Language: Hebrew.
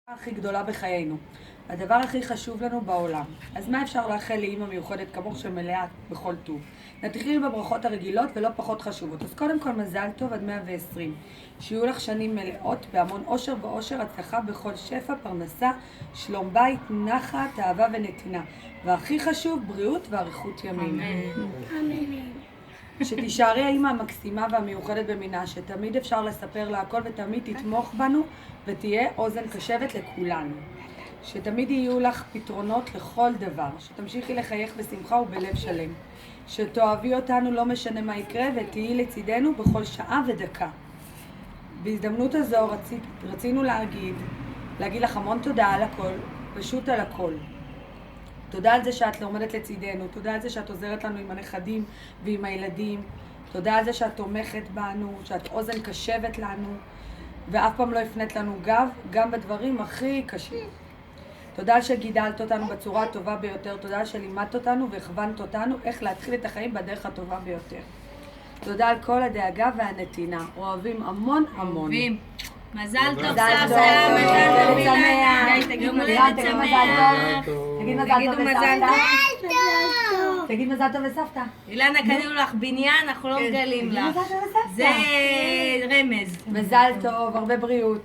הכי גדולה בחיינו, הדבר הכי חשוב לנו בעולם. אז מה אפשר לאחל לאמא מיוחדת כמוך שמלאה בכל טוב? נתחיל בברכות הרגילות ולא פחות חשובות. אז קודם כל מזל טוב עד 120. שיהיו לך שנים מלאות בהמון אושר ואושר, הצלחה בכל שפע, פרנסה, שלום בית, נחת, אהבה ונתינה. והכי חשוב, בריאות ואריכות ימים. אמן. שתישארי האמא המקסימה והמיוחדת במינה, שתמיד אפשר לספר לה הכל ותמיד תתמוך בנו ותהיה אוזן קשבת לכולנו. שתמיד יהיו לך פתרונות לכל דבר, שתמשיכי לחייך בשמחה ובלב שלם. שתאהבי אותנו לא משנה מה יקרה ותהיי לצידנו בכל שעה ודקה. בהזדמנות הזו רצינו להגיד לך המון תודה על הכל, פשוט על הכל. תודה על זה שאת לומדת לצידנו, תודה על זה שאת עוזרת לנו עם הנכדים ועם הילדים, תודה על זה שאת תומכת בנו, שאת אוזן קשבת לנו, ואף פעם לא הפנית לנו גב, גם בדברים הכי קשים. תודה על שגידלת אותנו בצורה הטובה ביותר, תודה על שלימדת אותנו והכוונת אותנו איך להתחיל את החיים בדרך הטובה ביותר. תודה על כל הדאגה והנתינה, אוהבים המון המון. אוהבים. מזל טוב מזל סבתא, טוב, מזל טוב שמח. די, תגידו מזל טוב. תגיד מזל תגידו טוב מזל לסבתא. תגיד מזל טוב לסבתא. אילנה, קנינו לך בניין, אנחנו לא מגלים לך. מזל טוב לסבתא. זה רמז. מזל טוב, הרבה בריאות.